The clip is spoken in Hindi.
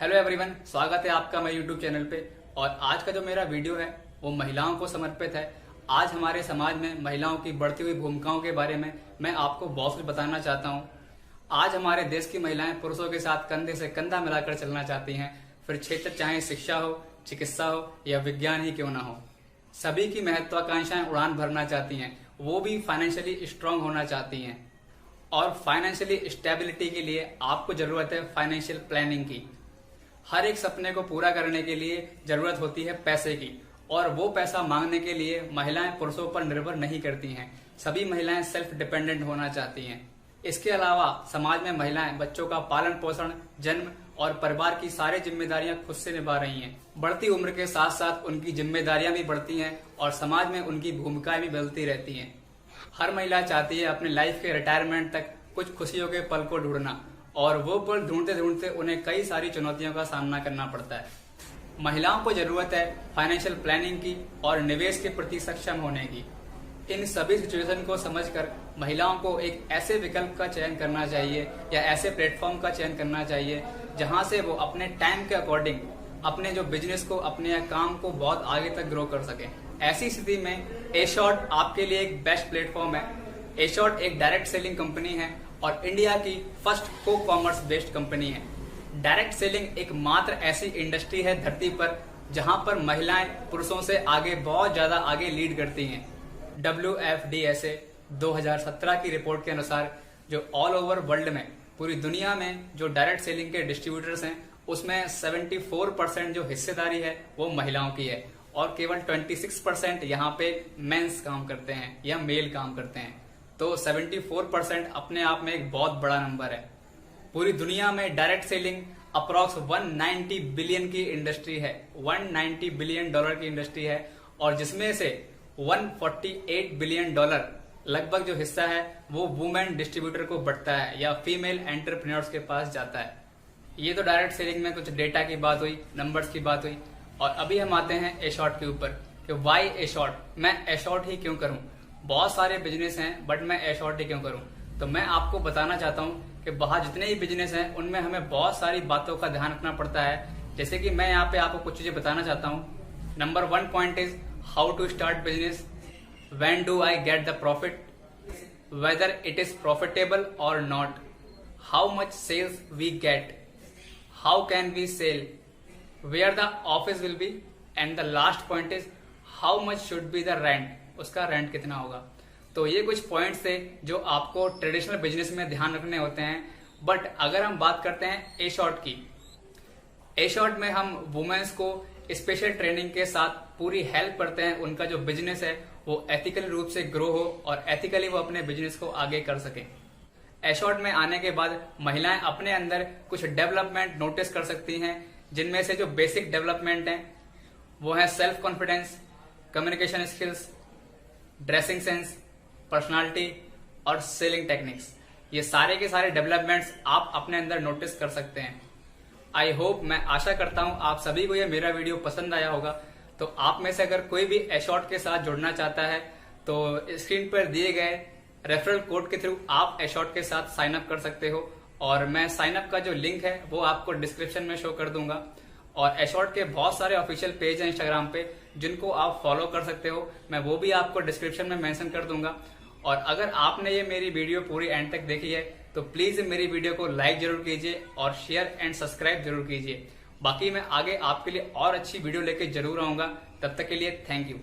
हेलो एवरीवन, स्वागत है आपका मेरे यूट्यूब चैनल पे। और आज का जो मेरा वीडियो है वो महिलाओं को समर्पित है। आज हमारे समाज में महिलाओं की बढ़ती हुई भूमिकाओं के बारे में मैं आपको बहुत कुछ बताना चाहता हूँ। आज हमारे देश की महिलाएं पुरुषों के साथ कंधे से कंधा मिलाकर चलना चाहती हैं, फिर क्षेत्र चाहे शिक्षा हो, चिकित्सा हो या विज्ञान ही क्यों ना हो। सभी की महत्वाकांक्षाएं उड़ान भरना चाहती हैं, वो भी फाइनेंशियली स्ट्रांग होना चाहती हैं। और फाइनेंशियली स्टेबिलिटी के लिए आपको जरूरत है फाइनेंशियल प्लानिंग की। हर एक सपने को पूरा करने के लिए जरूरत होती है पैसे की, और वो पैसा मांगने के लिए महिलाएं पुरुषों पर निर्भर नहीं करती हैं। सभी महिलाएं सेल्फ डिपेंडेंट होना चाहती हैं। इसके अलावा समाज में महिलाएं बच्चों का पालन पोषण, जन्म और परिवार की सारी जिम्मेदारियां खुद से निभा रही हैं। बढ़ती उम्र के साथ साथ उनकी जिम्मेदारियां भी बढ़ती हैं और समाज में उनकी भूमिकाएं भी बदलती रहती हैं। हर महिला चाहती है अपनी लाइफ के रिटायरमेंट तक कुछ खुशियों के पल को ढूंढना, और वो पल ढूंढते ढूंढते उन्हें कई सारी चुनौतियों का सामना करना पड़ता है। महिलाओं को जरूरत है फाइनेंशियल प्लानिंग की और निवेश के प्रति सक्षम होने की। इन सभी सिचुएशन को समझकर महिलाओं को एक ऐसे विकल्प का चयन करना चाहिए या ऐसे प्लेटफॉर्म का चयन करना चाहिए जहां से वो अपने टाइम के अकॉर्डिंग अपने जो बिजनेस को, अपने काम को बहुत आगे तक ग्रो कर सके। ऐसी स्थिति में एशॉर्ट आपके लिए एक बेस्ट प्लेटफॉर्म है। एशॉर्ट एक डायरेक्ट सेलिंग कंपनी है और इंडिया की फर्स्ट को कॉमर्स बेस्ड कंपनी है। डायरेक्ट सेलिंग एकमात्र ऐसी इंडस्ट्री है धरती पर जहां पर महिलाएं पुरुषों से आगे, बहुत ज्यादा आगे लीड करती हैं। WFDSA 2017 की रिपोर्ट के अनुसार जो ऑल ओवर वर्ल्ड में, पूरी दुनिया में जो डायरेक्ट सेलिंग के डिस्ट्रीब्यूटर्स हैं उसमें 74% जो हिस्सेदारी है वो महिलाओं की है, और केवल 26% यहाँ पे मेंस काम करते हैं या मेल काम करते हैं। तो 74% अपने आप में एक बहुत बड़ा नंबर है। पूरी दुनिया में डायरेक्ट सेलिंग अप्रॉक्स 190 बिलियन की इंडस्ट्री है, $190 बिलियन की इंडस्ट्री है, और जिसमें से $148 बिलियन लगभग जो हिस्सा है वो वुमेन डिस्ट्रीब्यूटर को बढ़ता है या फीमेल एंटरप्रेन्योर्स के पास जाता है। ये तो डायरेक्ट सेलिंग में कुछ डेटा की बात हुई, नंबर्स की बात हुई। और अभी हम आते हैं एशॉर्ट के ऊपर कि वाई एशॉर्ट, मैं एशॉर्ट ही क्यों करूं। बहुत सारे बिजनेस हैं बट मैं एशॉर्ट ही क्यों करूं। तो मैं आपको बताना चाहता हूं कि बाहर जितने ही बिजनेस हैं उनमें हमें बहुत सारी बातों का ध्यान रखना पड़ता है। जैसे कि मैं यहाँ पे आपको कुछ चीजें बताना चाहता हूँ। Number 1 point is how to start business, when do I get the profit, whether it is profitable or not, how much sales we get, how can we sell, where the office will be, and the last point is how much should be the rent, उसका रेंट कितना होगा। तो ये कुछ पॉइंट्स थे जो आपको ट्रेडिशनल बिजनेस में ध्यान रखने होते हैं। बट अगर हम बात करते हैं एशॉर्ट की, एशॉर्ट में हम वुमेन्स को स्पेशल ट्रेनिंग के साथ पूरी हेल्प करते हैं। उनका जो बिजनेस है वो एथिकल रूप से ग्रो हो और एथिकली वो अपने बिजनेस को आगे कर सके। एशॉर्ट में आने के बाद महिलाएं अपने अंदर कुछ डेवलपमेंट नोटिस कर सकती हैं, जिनमें से जो बेसिक डेवलपमेंट है वो है self confidence, communication skills, dressing sense, personality और सेलिंग टेक्निक्स। ये सारे के सारे डेवलपमेंट्स आप अपने अंदर नोटिस कर सकते हैं। आई होप, मैं आशा करता हूं आप सभी को ये मेरा वीडियो पसंद आया होगा। तो आप में से अगर कोई भी एशॉर्ट के साथ जुड़ना चाहता है तो स्क्रीन पर दिए गए रेफरल कोड के थ्रू आप एशॉर्ट के साथ साइन अप कर सकते हो, और मैं साइन अप का जो लिंक है वो आपको डिस्क्रिप्शन में शो कर दूंगा। और एशॉर्ट के बहुत सारे ऑफिशियल पेज हैं इंस्टाग्राम पे जिनको आप फॉलो कर सकते हो, मैं वो भी आपको डिस्क्रिप्शन में मेंशन कर दूंगा। और अगर आपने ये मेरी वीडियो पूरी एंड तक देखी है तो प्लीज मेरी वीडियो को लाइक जरूर कीजिए और शेयर एंड सब्सक्राइब जरूर कीजिए। बाकी मैं आगे आपके लिए और अच्छी वीडियो लेके जरूर आऊंगा। तब तक के लिए थैंक यू।